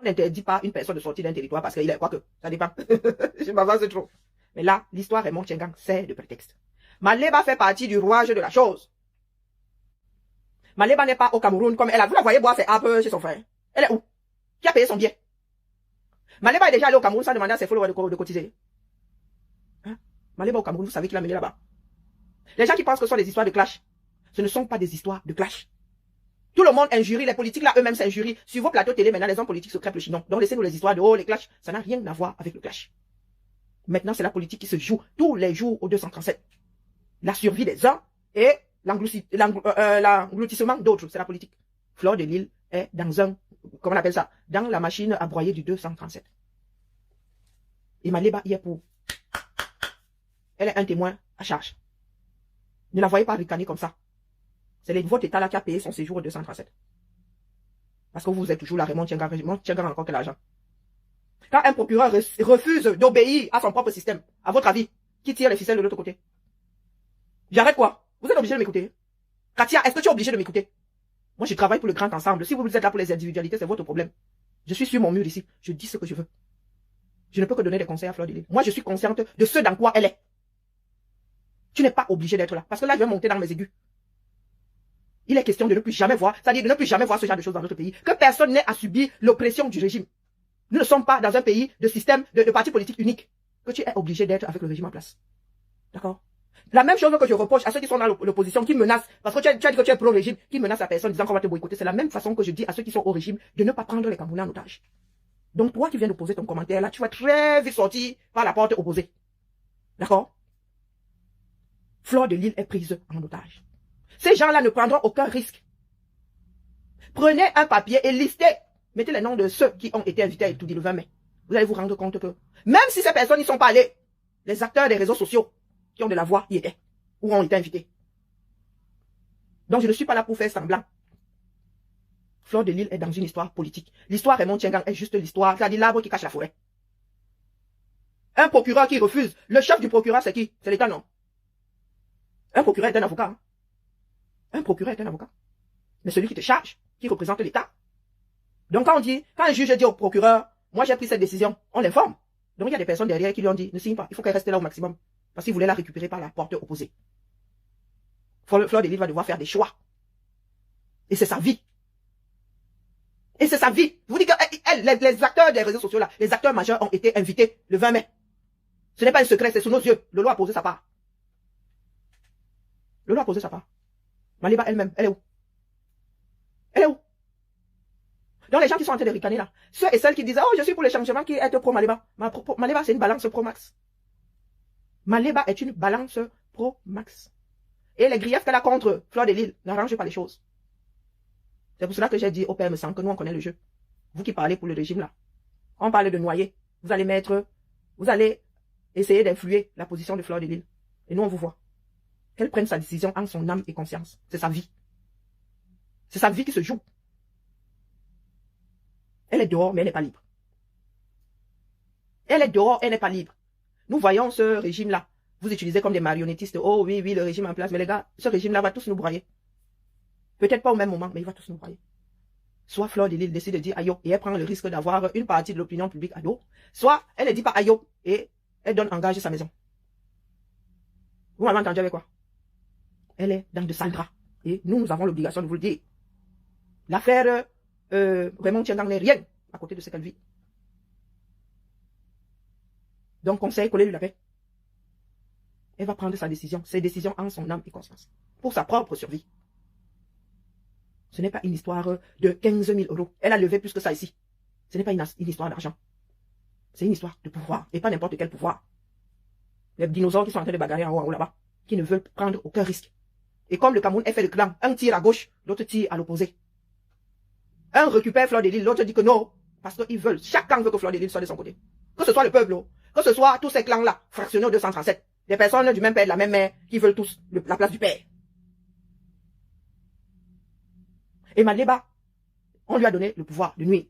n'interdit pas une personne de sortir d'un territoire parce qu'il est quoi que, ça dépend. Je m'avance trop. Mais là, l'histoire Raymond Tchengang sert de prétexte. Maleba fait partie du rouage de la chose. Maleba n'est pas au Cameroun comme elle a. Vous la voyez boire ses apes chez son frère. Elle est où? Qui a payé son billet? Maleba est déjà allé au Cameroun sans demander à ses followers de cotiser. Hein? Maleba au Cameroun, vous savez qu'il l'a mené là-bas. Les gens qui pensent que ce sont des histoires de clash, ce ne sont pas des histoires de clash. Tout le monde injurie, les politiques là eux-mêmes s'injurient. Sur vos plateaux télé, maintenant, les hommes politiques se crêpent le chinon. Donc laissez-nous les histoires de les clashs, ça n'a rien à voir avec le clash. Maintenant, c'est la politique qui se joue tous les jours au 237. La survie des uns et l'engloutissement d'autres, c'est la politique. Fleur de Lille est dans comment on appelle ça, dans la machine à broyer du 237. Et Maleba y est pour. Elle est un témoin à charge. Ne la voyez pas ricaner comme ça. C'est votre état là qui a payé son séjour au 237. Parce que vous êtes toujours là, Raymond Tchengang encore que l'argent. Quand un procureur refuse d'obéir à son propre système, à votre avis, qui tire les ficelles de l'autre côté? J'arrête quoi? Vous êtes obligé de m'écouter. Katia, est-ce que tu es obligé de m'écouter? Moi, je travaille pour le grand ensemble. Si vous êtes là pour les individualités, c'est votre problème. Je suis sur mon mur ici. Je dis ce que je veux. Je ne peux que donner des conseils à Fleur de Lille. Moi, je suis consciente de ce dans quoi elle est. Tu n'es pas obligé d'être là. Parce que là, je vais monter dans mes aigus. Il est question de ne plus jamais voir, c'est-à-dire de ne plus jamais voir ce genre de choses dans notre pays. Que personne n'ait à subir l'oppression du régime. Nous ne sommes pas dans un pays de système, de parti politique unique. Que tu es obligé d'être avec le régime en place. D'accord? La même chose que je reproche à ceux qui sont dans l'opposition, qui menacent, parce que tu as dit que tu es pro-régime, qui menacent la personne disant qu'on va te boycotter. C'est la même façon que je dis à ceux qui sont au régime de ne pas prendre les Camerounais en otage. Donc toi qui viens de poser ton commentaire là, tu vas très vite sortir par la porte opposée. D'accord? Fleur de Lille est prise en otage. Ces gens-là ne prendront aucun risque. Prenez un papier et listez. Mettez les noms de ceux qui ont été invités à étudier le 20 mai. Vous allez vous rendre compte que, même si ces personnes n'y sont pas allées, les acteurs des réseaux sociaux qui ont de la voix y étaient, ou ont été invités. Donc je ne suis pas là pour faire semblant. Fleur de Lille est dans une histoire politique. L'histoire Raymond Tchengang est juste l'histoire, c'est-à-dire l'arbre qui cache la forêt. Un procureur qui refuse. Le chef du procureur, c'est qui? C'est l'État, non? Un procureur est un avocat. Hein? Un procureur est un avocat. Mais celui qui te charge, qui représente l'État. Donc quand un juge dit au procureur, moi j'ai pris cette décision, on l'informe. Donc il y a des personnes derrière qui lui ont dit, ne signe pas, il faut qu'elle reste là au maximum. Parce qu'il voulait la récupérer par la porte opposée. Fleur de Lille va devoir faire des choix. Et c'est sa vie. Et c'est sa vie. Je vous dis que les acteurs des réseaux sociaux là, les acteurs majeurs ont été invités le 20 mai. Ce n'est pas un secret, c'est sous nos yeux. Le loi a posé sa part. Le loi a posé sa part. Maleba elle-même, elle est où? Elle est où? Donc les gens qui sont en train de ricaner là, ceux et celles qui disent, oh je suis pour les changements, qui est pro Maleba. Maleba c'est une balance pro max. Maleba est une balance pro max. Et les griefs qu'elle a contre Fleur de Lille n'arrangent pas les choses. C'est pour cela que j'ai dit au PM100 que nous on connaît le jeu. Vous qui parlez pour le régime là, on parle de noyer. Vous allez essayer d'influer la position de Fleur de Lille. Et nous on vous voit. Qu'elle prenne sa décision en son âme et conscience. C'est sa vie. C'est sa vie qui se joue. Elle est dehors, mais elle n'est pas libre. Elle est dehors, elle n'est pas libre. Nous voyons ce régime-là. Vous utilisez comme des marionnettistes. Oh oui, le régime en place. Mais les gars, ce régime-là va tous nous broyer. Peut-être pas au même moment, mais il va tous nous broyer. Soit Fleur de Lille décide de dire aïe et elle prend le risque d'avoir une partie de l'opinion publique à dos. Soit elle ne dit pas aïe et elle donne en gage sa maison. Vous m'avez entendu avec quoi? Elle est dans de sales draps. Et nous avons l'obligation de vous le dire. L'affaire Raymond Tchengang n'est rien à côté de ce qu'elle vit. Donc, conseil, collez-lui la paix. Elle va prendre sa décision, ses décisions en son âme et conscience. Pour sa propre survie. Ce n'est pas une histoire de 15 000 €. Elle a levé plus que ça ici. Ce n'est pas une histoire d'argent. C'est une histoire de pouvoir. Et pas n'importe quel pouvoir. Les dinosaures qui sont en train de bagarrer en haut là-bas. Qui ne veulent prendre aucun risque. Et comme le Cameroun est fait de clan, un tire à gauche, l'autre tire à l'opposé. Un récupère Fleur de Lille, l'autre dit que non. Parce qu'ils veulent, chaque clan veut que Fleur de Lille soit de son côté. Que ce soit le peuple, que ce soit tous ces clans-là, fractionnés au 237. Des personnes du même père, de la même mère, qui veulent tous la place du père. Et Maleba, on lui a donné le pouvoir de nuire.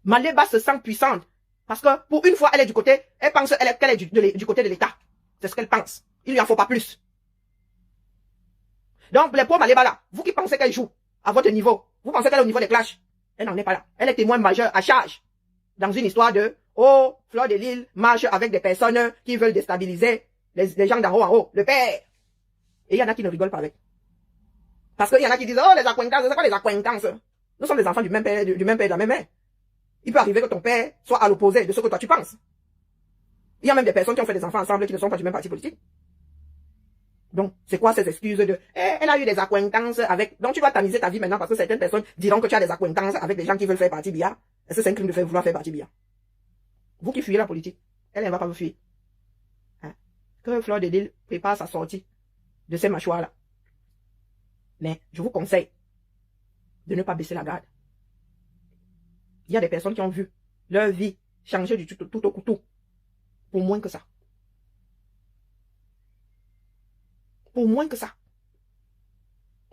Maleba se sent puissante. Parce que pour une fois, elle est du côté, elle pense qu'elle est du côté de l'État. C'est ce qu'elle pense. Il lui en faut pas plus. Donc, les pauvres Maleba là, vous qui pensez qu'elle joue à votre niveau, Vous pensez qu'elle est au niveau des clashs? Elle n'en est pas là. Elle est témoin majeur à charge dans une histoire de « Oh, Fleur de Lille marche avec des personnes qui veulent déstabiliser les gens d'en haut en haut, le père. » Et il y en a qui ne rigolent pas avec. Parce qu'il y en a qui disent « Oh, les accointances, c'est quoi les accointances? Nous sommes les enfants du même père, de la même mère. Il peut arriver que ton père soit à l'opposé de ce que toi tu penses. » Il y a même des personnes qui ont fait des enfants ensemble qui ne sont pas du même parti politique. Donc, c'est quoi ces excuses de elle a eu des accointances avec... Donc, tu dois tamiser ta vie maintenant parce que certaines personnes diront que tu as des accointances avec des gens qui veulent faire partie BIA. Est-ce que c'est un crime de vouloir faire partie BIA? Vous qui fuyez la politique, elle ne va pas vous fuir. Hein? Que Fleur de Lille prépare sa sortie de ces mâchoires-là. Mais je vous conseille de ne pas baisser la garde. Il y a des personnes qui ont vu leur vie changer du tout au couteau. Pour moins que ça. Pour moins que ça.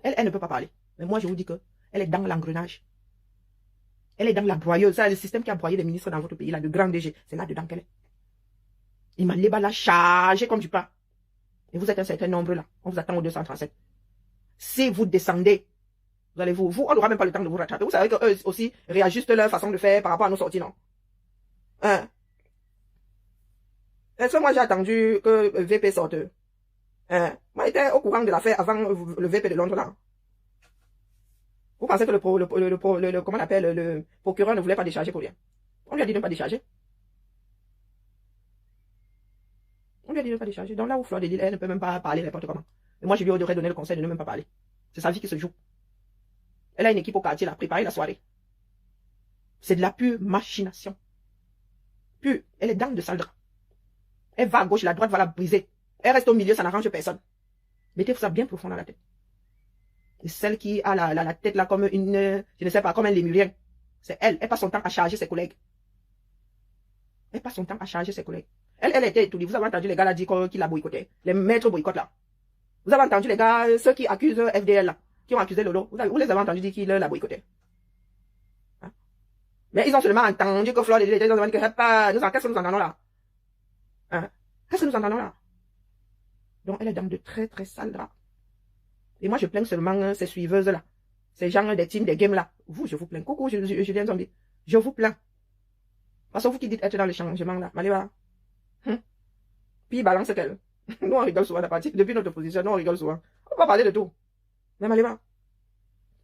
Elle ne peut pas parler. Mais moi, je vous dis que elle est dans l'engrenage. Elle est dans la broyeuse. C'est le système qui a broyé les ministres dans votre pays, là, de grand DG. C'est là-dedans qu'elle est. Imaliba l'a chargé comme du pain. Et vous êtes un certain nombre là. On vous attend au 237. Si vous descendez, vous allez on n'aura même pas le temps de vous rattraper. Vous savez qu'eux aussi réajustent leur façon de faire par rapport à nos sorties, non? Hein? Est-ce que moi j'ai attendu que le VP sorte? Moi j'étais au courant de l'affaire avant le VP de Londres là. Vous pensez que comment on appelle, le procureur ne voulait pas décharger pour rien? On lui a dit de ne pas décharger. On lui a dit de ne pas décharger. Donc là où Fleur de Lille, elle ne peut même pas parler n'importe comment. Et moi je lui aurais donné le conseil de ne même pas parler. C'est sa vie qui se joue. Elle a une équipe au quartier là, préparer la soirée. C'est de la pure machination. Pure. Elle est dans de sale drap. Elle va à gauche, la droite va la briser. Elle reste au milieu, ça n'arrange personne. Mettez ça bien profond dans la tête. Et celle qui a la tête là comme une, je ne sais pas, comme un lémurien. C'est elle. Elle passe son temps à charger ses collègues. Elle passe son temps à charger ses collègues. Elle était étourdie. Vous avez entendu les gars là dire qu'il la boycotté. Les maîtres boycottent là. Vous avez entendu les gars, ceux qui accusent FDL là, qui ont accusé Lolo. Vous les avez entendu dire qu'il la boycotté. Hein? Mais ils ont seulement entendu que Fleur de Lille était dans le qu'est-ce que nous entendons là? Hein? Qu'est-ce que nous entendons là? Donc elle est dans de très très sales draps. Et moi je plains seulement ces suiveuses là. Ces gens des teams, des games là. Vous, je vous plains. Coucou, je viens zombie. Je vous plains. Parce que vous qui dites être dans le changement là. Maléva. Puis balance qu'elle. Nous on rigole souvent à partir. Depuis notre position, nous on rigole souvent. On va parler de tout. Mais Maléva.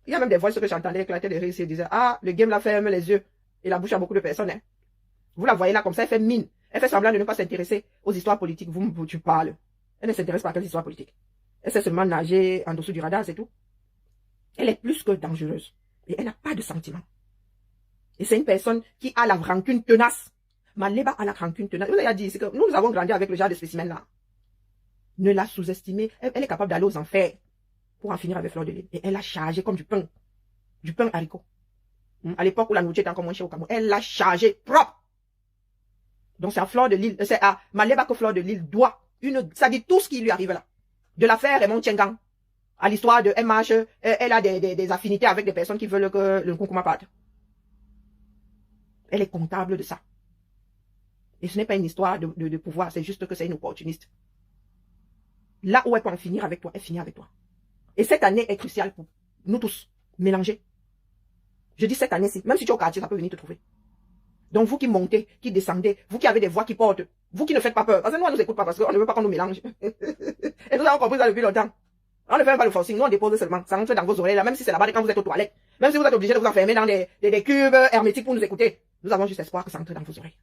Il y a même des voix que j'entendais éclater des rires et disaient, ah, le game là ferme les yeux et la bouche à beaucoup de personnes. Hein. Vous la voyez là comme ça, elle fait mine. Elle fait semblant de ne pas s'intéresser aux histoires politiques. Tu parles. Elle ne s'intéresse pas à quelles histoires politiques. Elle sait seulement nager en dessous du radar, c'est tout. Elle est plus que dangereuse. Et elle n'a pas de sentiments. Et c'est une personne qui a la rancune tenace. Maléba a la rancune tenace. Vous avez dit, c'est que nous avons grandi avec le genre de spécimen là. Ne la sous-estimez. Elle est capable d'aller aux enfers pour en finir avec Fleur de Lille. Et elle a chargé comme du pain haricot. À l'époque où la nourriture était encore moins chère au Cameroun. Elle l'a chargé propre. Donc c'est à Fleur de Lille, c'est à Maléba que Fleur de Lille doit ça dit tout ce qui lui arrive là. De l'affaire Raymond Tchengang, à l'histoire de MH, elle a des affinités avec des personnes qui veulent que le Nkonkuma parte. Elle est comptable de ça. Et ce n'est pas une histoire de pouvoir, c'est juste que c'est une opportuniste. Là où elle peut en finir avec toi, elle finit avec toi. Et cette année est cruciale pour nous tous. Mélanger. Je dis cette année-ci, même si tu es au quartier, ça peut venir te trouver. Donc vous qui montez, qui descendez, vous qui avez des voix qui portent, vous qui ne faites pas peur, parce que nous on ne nous écoute pas, parce qu'on ne veut pas qu'on nous mélange. Et nous avons compris ça depuis longtemps. On ne fait même pas le forcing, nous on dépose seulement, ça rentre dans vos oreilles là, même si c'est là-bas quand vous êtes aux toilettes, même si vous êtes obligé de vous enfermer dans des cubes hermétiques pour nous écouter, nous avons juste espoir que ça entre dans vos oreilles.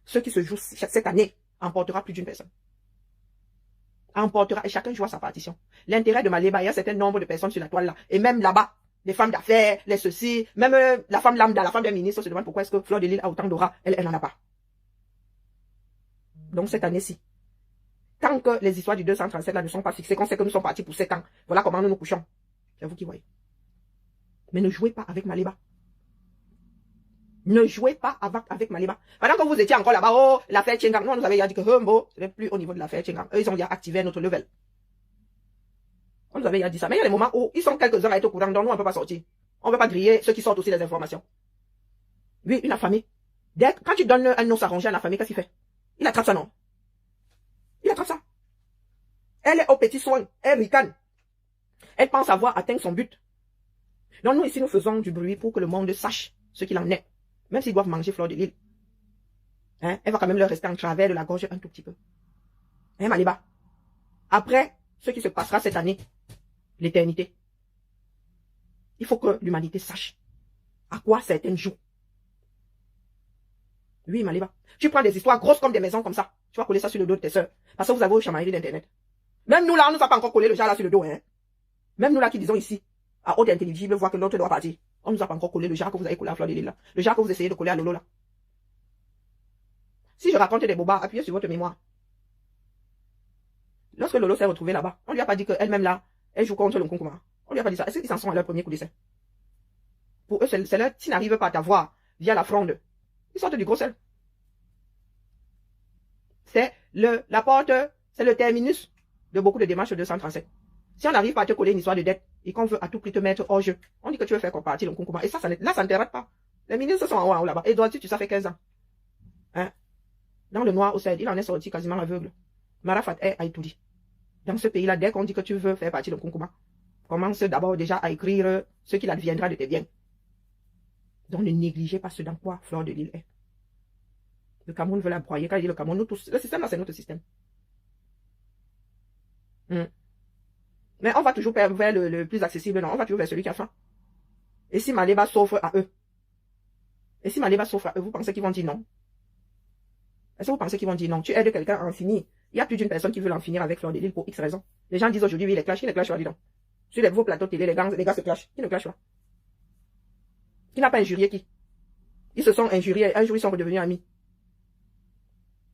Ce qui se joue cette année emportera plus d'une personne. Emportera, et chacun joue sa partition. L'intérêt de Maléba, il y a un certain nombre de personnes sur la toile là, et même là-bas, les femmes d'affaires, les ceci, même la femme lambda, la femme d'un ministre se demande pourquoi est-ce que Fleur de Lille a autant d'aura, elle n'en a pas. Donc cette année-ci, tant que les histoires du 237 là ne sont pas fixées, qu'on sait que nous sommes partis pour 7 ans, voilà comment nous nous couchons. C'est vous qui voyez. Mais ne jouez pas avec Maléba. Ne jouez pas avec Maléba. Pendant que vous étiez encore là-bas, oh, l'affaire Tchengang, nous on nous avait dit que ce n'est plus au niveau de l'affaire Tchengang. Eux, ils ont déjà activé notre level. On nous avait dit ça. Mais il y a des moments où ils sont quelques-uns à être au courant, donc nous on ne peut pas sortir. On ne peut pas griller ceux qui sortent aussi les informations. Oui, une affamée. Quand tu donnes un os arrangé à une affamée, qu'est-ce qu'il fait? Il attrape ça, non? Il attrape ça. Elle est au petit soin. Elle ricane. Elle pense avoir atteint son but. Donc, nous, ici, nous faisons du bruit pour que le monde sache ce qu'il en est. Même s'ils doivent manger Fleur de Lys. Hein? Elle va quand même leur rester en travers de la gorge un tout petit peu. Hein, Maliba? Après, ce qui se passera cette année, l'éternité, il faut que l'humanité sache à quoi certaines jouent. Oui, Maliba. Tu prends des histoires grosses comme des maisons comme ça. Tu vas coller ça sur le dos de tes soeurs. Parce que vous avez au chamaillerie d'Internet. Même nous là, on nous a pas encore collé le genre là sur le dos. Hein? Même nous là qui disons ici, à haute intelligible, voir que l'autre doit partir. On nous a pas encore collé le genre que vous avez collé à Fleur de Lys là. Le genre que vous essayez de coller à Lolo là. Si je raconte des bobas, appuyez sur votre mémoire. Lorsque Lolo s'est retrouvée là-bas, on lui a pas dit qu'elle-même là, elle joue contre le Nkunkuma. On lui a pas dit ça. Est-ce qu'ils en sont à leur premier coup d'essai? Pour eux, c'est là, s'ils n'arrivent pas à t'avoir via la fronde, ils sortent du gros sel. C'est la porte, c'est le terminus de beaucoup de démarches de 237. Si on n'arrive pas à te coller une histoire de dette et qu'on veut à tout prix te mettre hors jeu, on dit que tu veux faire compartir le Nkunkuma. Et ça, là, ça ne te rate pas. Les ministres sont en haut là-bas. Et Doiti, tu ça fait 15 ans. Hein? Dans le noir au Sahel, il en est sorti quasiment aveugle. Marafat a tout dit. Dans ce pays-là, dès qu'on dit que tu veux faire partie de Nkunkuma, commence d'abord déjà à écrire ce qu'il adviendra de tes biens. Donc ne négligez pas ce dans quoi Fleur de Lys est. Le Cameroun veut la broyer. Quand il dit le Cameroun, nous tous, le système là, c'est notre système. Mais on va toujours vers le plus accessible, non? On va toujours vers celui qui a faim. Et si Maléba s'offre à eux? Et si Maléba s'offre à eux, vous pensez qu'ils vont dire non? Est-ce que vous pensez qu'ils vont dire non? Tu aides quelqu'un à en finir. Il y a plus d'une personne qui veut en finir avec Fleur de Lys pour X raisons. Les gens disent aujourd'hui, oui, les clashs. Qui ne clash pas, dis donc? Sur vos plateaux de télé, les gars se clashent. Qui ne clash pas? Qui n'a pas injurié qui? Ils se sont injuriés. Un jour, ils sont redevenus amis.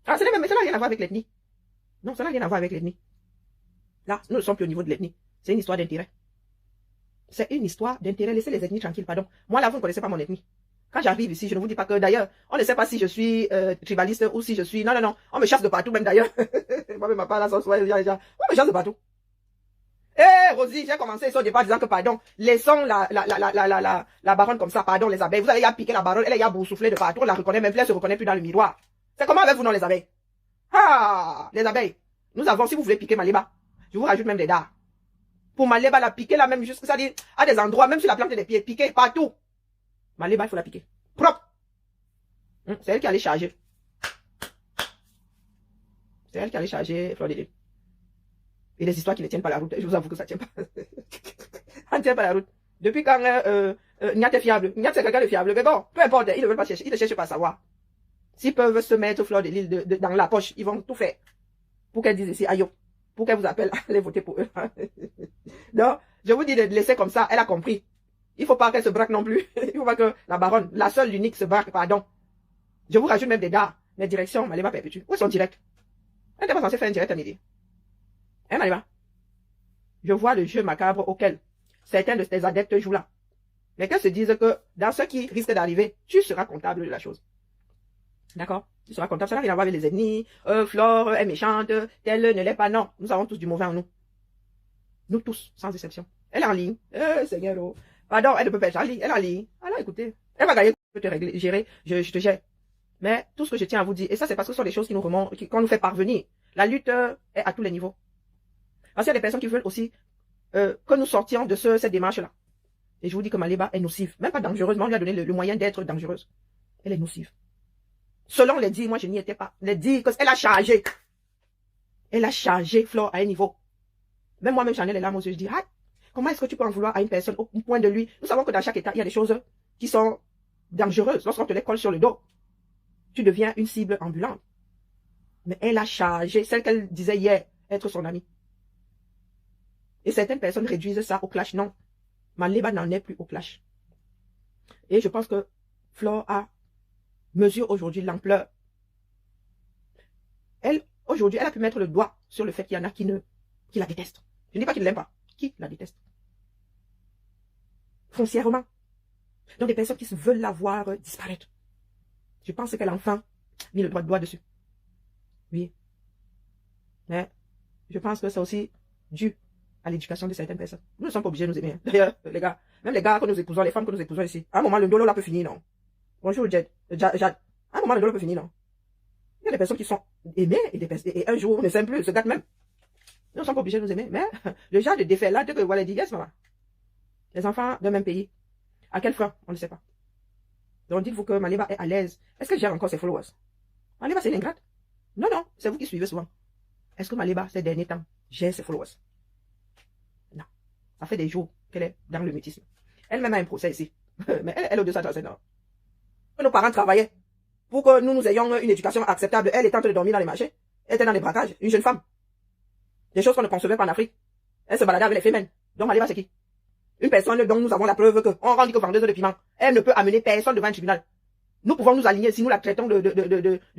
Ah, ça n'a rien à voir avec l'ethnie. Non, ça n'a rien à voir avec l'ethnie. Là, nous ne sommes plus au niveau de l'ethnie. C'est une histoire d'intérêt. C'est une histoire d'intérêt. Laissez les ethnies tranquilles, pardon. Moi, là, vous ne connaissez pas mon ethnie. Quand j'arrive ici, je ne vous dis pas que, d'ailleurs, on ne sait pas si je suis tribaliste ou si je suis... Non, non, non. On me chasse de partout, même d'ailleurs. Moi, ma part, là, on me chasse de partout. Eh, Rosie, j'ai commencé au départ disant que, pardon, laissons la baronne comme ça, pardon, les abeilles. Vous allez y piquer la baronne, elle y a boursouflé de partout, on la reconnaît même plus, elle se reconnaît plus dans le miroir. C'est comment avec vous, non, les abeilles? Ah, les abeilles. Nous avons, si vous voulez piquer Maléba, je vous rajoute même des dards. Pour Maléba, la piquer là même, juste, ça dit, à des endroits, même sur la plante des pieds, piquer partout. Maléba, il faut la piquer. Propre. C'est elle qui allait charger. C'est elle qui allait charger Fleur de Lys. Et les histoires qui ne tiennent pas la route, je vous avoue que ça ne tient pas. Ça ne tient pas la route. Depuis quand Niat est fiable. Niat, c'est quelqu'un de fiable. Mais bon, peu importe, ils ne veulent pas chercher, ils ne cherchent pas à savoir. S'ils peuvent se mettre Fleur de Lys dans la poche, ils vont tout faire. Pour qu'elle dise ici, aïe, pour qu'elle vous appelle à aller voter pour eux. Donc, je vous dis de laisser comme ça, elle a compris. Il ne faut pas qu'elle se braque non plus. Il ne faut pas que la baronne, la seule, l'unique, se braque, pardon. Je vous rajoute même des dards. Les directions, Maléba perpétue. Où est son direct? Elle n'était pas censée faire un direct à midi. Hein, Maléba? Je vois le jeu macabre auquel certains de tes adeptes jouent là. Mais qu'elles se disent que dans ce qui risque d'arriver, tu seras comptable de la chose. D'accord? Tu seras comptable. Ça n'a rien à voir avec les ennemis. Flore est méchante. Telle ne l'est pas. Non. Nous avons tous du mauvais en nous. Nous tous, sans exception. Elle est en ligne. Seigneur. Oh. Pardon, elle ne peut pas être en ligne. Elle est en ligne. Alors écoutez. Elle va gagner. Je peux te régler, gérer. Je te gère. Mais tout ce que je tiens à vous dire, et ça c'est parce que ce sont des choses qui nous remontent, qu'on nous fait parvenir. La lutte est à tous les niveaux. Parce qu'il y a des personnes qui veulent aussi que nous sortions de cette démarche-là. Et je vous dis que Maléba est nocive. Même pas dangereuse, mais on lui a donné le moyen d'être dangereuse. Elle est nocive. Selon les dires, moi je n'y étais pas. Les dires, qu'elle a chargé. Elle a chargé Flore à un niveau. Même moi-même j'en ai les larmes aux yeux. Je dis, ah, comment est-ce que tu peux en vouloir à une personne au point de lui? Nous savons que dans chaque état, il y a des choses qui sont dangereuses. Lorsqu'on te les colle sur le dos, tu deviens une cible ambulante. Mais elle a chargé, celle qu'elle disait hier être son amie. Et certaines personnes réduisent ça au clash. Non. Maléba n'en est plus au clash. Et je pense que Flore mesure aujourd'hui l'ampleur. Elle, aujourd'hui, elle a pu mettre le doigt sur le fait qu'il y en a qui la détestent. Je ne dis pas qu'ils ne l'aiment pas. Qui la détestent? Foncièrement. Donc des personnes qui veulent la voir disparaître. Je pense qu'elle a enfin mis le doigt dessus. Oui. Mais je pense que c'est aussi dû à l'éducation de certaines personnes. Nous ne sommes pas obligés de nous aimer. D'ailleurs, les gars, même les gars que nous épousons, les femmes que nous épousons ici, à un moment, le dolo là peut finir, non? Bonjour, Jad. À un moment, le dolo peut finir, non? Il y a des personnes qui sont aimées et un jour, on ne s'aime plus, se gâtent même. Nous ne sommes pas obligés de nous aimer. Mais le genre de défait là, dès que vous allez dire, yes, maman. Les enfants d'un même pays. À quelle fin? On ne sait pas. Donc dites-vous que Maliba est à l'aise. Est-ce qu'elle gère encore ses followers? Maliba, c'est l'ingrate. Non, non, c'est vous qui suivez souvent. Est-ce que Maliba, ces derniers temps, gère ses followers? Non. Ça fait des jours qu'elle est dans le mutisme. Elle-même a un procès ici. Mais elle est au-dessus de ça. Nos parents travaillaient pour que nous ayons une éducation acceptable. Elle est en train de dormir dans les marchés. Elle était dans les braquages. Une jeune femme. Des choses qu'on ne concevait pas en Afrique. Elle se baladait avec les femelles. Donc Maliba, c'est qui? Une personne dont nous avons la preuve qu'on rend que vendeuse de piment. Elle ne peut amener personne devant un tribunal. Nous pouvons nous aligner si nous la traitons de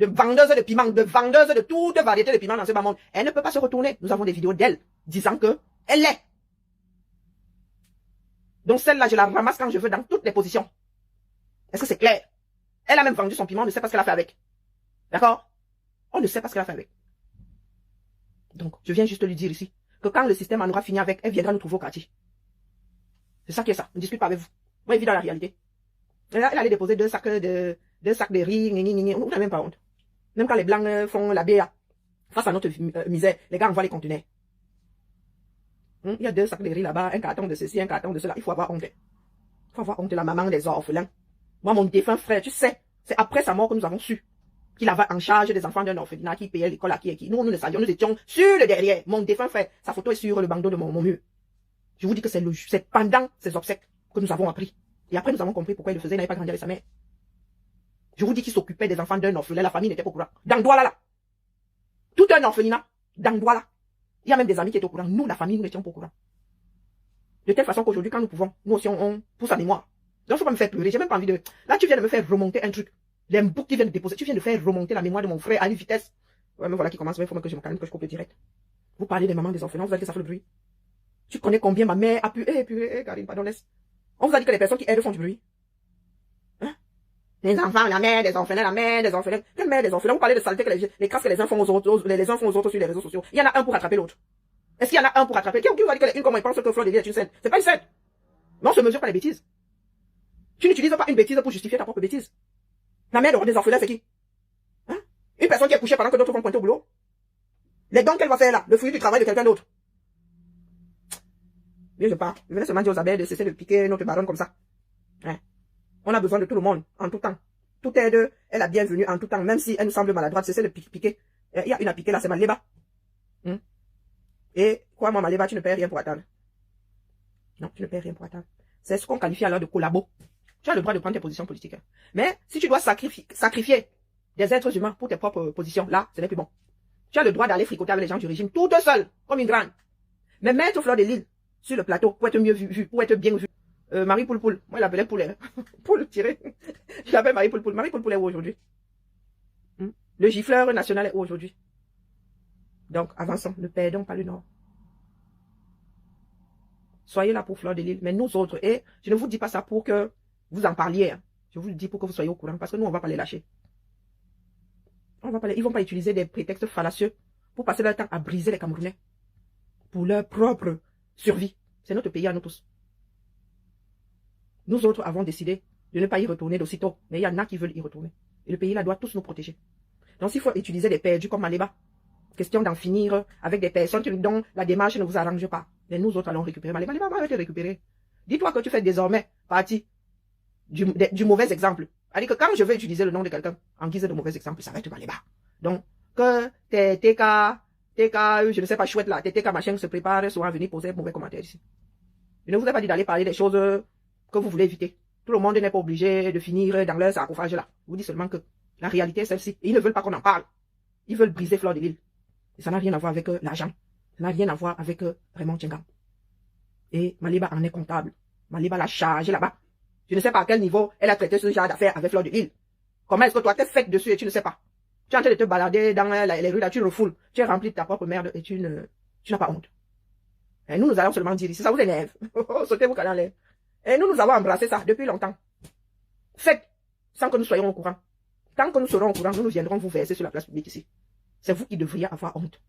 vendeuse de piment, de vendeuse de toute variété de piment dans ce bas monde. Elle ne peut pas se retourner. Nous avons des vidéos d'elle disant que elle l'est. Donc celle-là, je la ramasse quand je veux dans toutes les positions. Est-ce que c'est clair? Elle a même vendu son piment, on ne sait pas ce qu'elle a fait avec. D'accord? On ne sait pas ce qu'elle a fait avec. Donc, je viens juste lui dire ici que quand le système en aura fini avec, elle viendra nous trouver au quartier. C'est ça qui est ça. On ne discute pas avec vous. Moi, je vis dans la réalité. Elle allait déposer deux sacs de riz, on n'a même pas honte. Même quand les blancs font la BA, face à notre misère, les gars envoient les conteneurs. Il y a 2 sacs de riz là-bas, un carton de ceci, un carton de cela. Il faut avoir honte. Il faut avoir honte de la maman des orphelins. Moi, mon défunt frère, tu sais, c'est après sa mort que nous avons su qu'il avait en charge des enfants d'un orphelinat, qui payait l'école à qui et qui. Nous, nous le savions, nous étions sur le derrière. Mon défunt frère, sa photo est sur le bandeau de mon mur. Je vous dis que c'est pendant ces obsèques que nous avons appris. Et après, nous avons compris pourquoi il le faisait, il n'avait pas grandi avec sa mère. Je vous dis qu'il s'occupait des enfants d'un orphelin, la famille n'était pas au courant. Dans Douala, là. Tout un orphelinat, dans Douala. Il y a même des amis qui étaient au courant. Nous, la famille, nous n'étions pas au courant. De telle façon qu'aujourd'hui, quand nous pouvons, nous aussi, on pousse sa mémoire. Donc, faut pas me faire pleurer. J'ai même pas envie de... Là, tu viens de me faire remonter un truc. Les boucs qui viennent de déposer. Tu viens de faire remonter la mémoire de mon frère à une vitesse. Ouais, mais voilà qui commence. Il faut que je me calme, que je coupe direct. Vous parlez des mamans des orphelins, vous allez que ça fait le bruit. Tu connais combien ma mère a pu... Karine, pardon, laisse. On vous a dit que les personnes qui aident font du bruit. Hein? Les enfants, la mère des orphelins, la mère des orphelins. Quelle mère des orphelins? Vous parlez de saleté que les crasses que les uns font aux autres, les uns font aux autres sur les réseaux sociaux. Il y en a un pour attraper l'autre. Est-ce qu'il y en a un pour attraper? Qui vous a dit que une comme il pense que Fleur de Lys est une scène? C'est pas une scène. Mais on se mesure pas les bêtises. Tu n'utilises pas une bêtise pour justifier ta propre bêtise. La mère des orphelins, c'est qui? Hein? Une personne qui est couchée pendant que d'autres vont pointer au boulot. Les dons qu'elle va faire là, le fruit du travail de quelqu'un d'autre. Bien, je pars. Je venais seulement dire aux abeilles de cesser de piquer notre baronne comme ça. Hein? On a besoin de tout le monde, en tout temps. Toute aide est la bienvenue en tout temps, même si elle nous semble maladroite, cesser de piquer. Il y a une à piquer là, c'est Maliba. Et crois-moi, Maliba, tu ne payes rien pour attendre. Non, tu ne payes rien pour attendre. C'est ce qu'on qualifie alors de collabo. Tu as le droit de prendre tes positions politiques. Mais si tu dois sacrifier des êtres humains pour tes propres positions, là, ce n'est plus bon. Tu as le droit d'aller fricoter avec les gens du régime, toute seule, comme une grande. Mais mettre Fleur de Lys sur le plateau pour être mieux vu, pour être bien vu. Marie Poule. Moi, je l'appelais Poulet. Poule tiré. Je l'appelle Marie Poule. Marie Poule est où aujourd'hui? Le gifleur national est où aujourd'hui? Donc, avançons. Ne perdons pas le nord. Soyez là pour Fleur de Lys. Mais nous autres, et je ne vous dis pas ça pour que vous en parliez. Hein. Je vous le dis pour que vous soyez au courant. Parce que nous, on ne va pas les lâcher. Ils ne vont pas utiliser des prétextes fallacieux pour passer leur temps à briser les Camerounais. Pour leur propre survie. C'est notre pays à nous tous. Nous autres avons décidé de ne pas y retourner d'aussitôt. Mais il y en a qui veulent y retourner. Et le pays là doit tous nous protéger. Donc s'il faut utiliser des perdus comme Maliba, question d'en finir avec des personnes dont la démarche ne vous arrange pas. Mais nous autres allons récupérer. Maliba va te récupérer. Dis-toi que tu fais désormais partie du mauvais exemple. C'est-à-dire que quand je vais utiliser le nom de quelqu'un en guise de mauvais exemple, ça va être Maliba. Donc, que tes TK, je ne sais pas, chouette là, tes TK machin se préparent souvent à venir poser de mauvais commentaires ici. Je ne vous ai pas dit d'aller parler des choses que vous voulez éviter. Tout le monde n'est pas obligé de finir dans leur sarcophage là. Je vous dis seulement que la réalité est celle-ci. Et ils ne veulent pas qu'on en parle. Ils veulent briser Fleur de Lys. Et ça n'a rien à voir avec l'argent. Ça n'a rien à voir avec Raymond Tchengang. Et Maliba en est comptable. Maliba l'a chargé là-bas. Je ne sais pas à quel niveau elle a traité ce genre d'affaires avec Fleur de Lys. Comment est-ce que toi t'es faite dessus et tu ne sais pas? Tu es en train de te balader dans les rues là, tu refoules. Tu es rempli de ta propre merde et tu n'as pas honte. Et nous allons seulement dire ici, ça vous énerve. Sautez vos canaux. Et nous avons embrassé ça depuis longtemps. Faites, sans que nous soyons au courant. Tant que nous serons au courant, nous viendrons vous verser sur la place publique ici. C'est vous qui devriez avoir honte.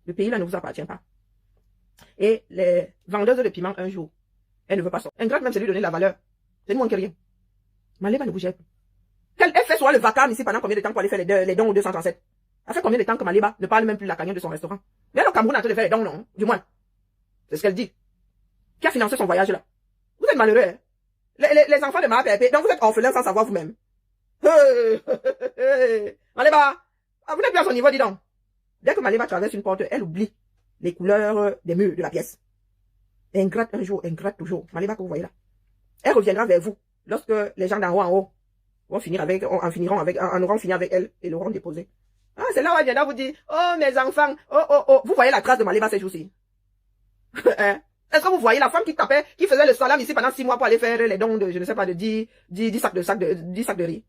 Le pays là ne vous appartient pas. Et les vendeuses de piment un jour, elle ne veut pas sortir. Ingrate même, c'est lui donner la valeur. C'est moins que rien. Maliba ne bougeait plus. Elle fait soit le vacarme ici pendant combien de temps pour aller faire les dons au 237? Ça fait combien de temps que Maliba ne parle même plus de la cagnotte de son restaurant? Mais le Cameroun est en train de faire les dons, non? Du moins. C'est ce qu'elle dit. Qui a financé son voyage là? êtes malheureux. Hein? Les enfants de Mama Pépé, donc vous êtes orphelins sans savoir vous-même. Maléba, vous n'êtes plus à son niveau, dis donc. Dès que Maléba traverse une porte, elle oublie les couleurs des murs de la pièce. Ingrate un jour, ingrate toujours. Maléba que vous voyez là. Elle reviendra vers vous lorsque les gens d'en haut en auront fini avec elle et l'auront déposée. Ah, c'est là où elle viendra vous dire, oh mes enfants, oh. Vous voyez la trace de Maléba ces jours-ci. Hein? Est-ce que vous voyez la femme qui tapait, qui faisait le salam ici pendant 6 mois pour aller faire les dons de, je ne sais pas, de 10 sacs de riz?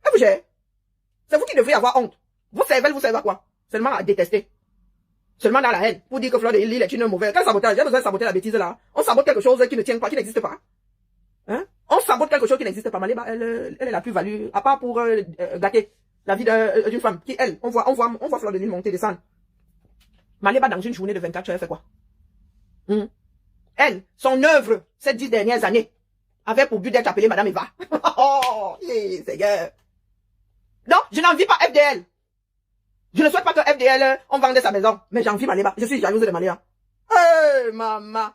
C'est vous qui devriez avoir honte. Vous servez à quoi? Seulement à détester. Seulement dans la haine. Pour dire que Fleur de Lys est une mauvaise. Quel sabotage? J'ai besoin de saboter la bêtise là. On sabote quelque chose qui ne tient pas, qui n'existe pas. Hein? On sabote quelque chose qui n'existe pas. Maléba, elle est la plus-value, à part pour gâter la vie d'une femme qui, elle, on voit Fleur de Lys monter, descendre. Maléba, dans une journée de 24 heures, elle fait quoi? Elle, son œuvre, ces 10 dernières années, avait pour but d'être appelée Madame Eva. Oh, Seigneur. Non, je n'envie pas FDL. Je ne souhaite pas que FDL, on vendait sa maison. Mais j'envie Maléba. Je suis jalouse de Maléba. Maman.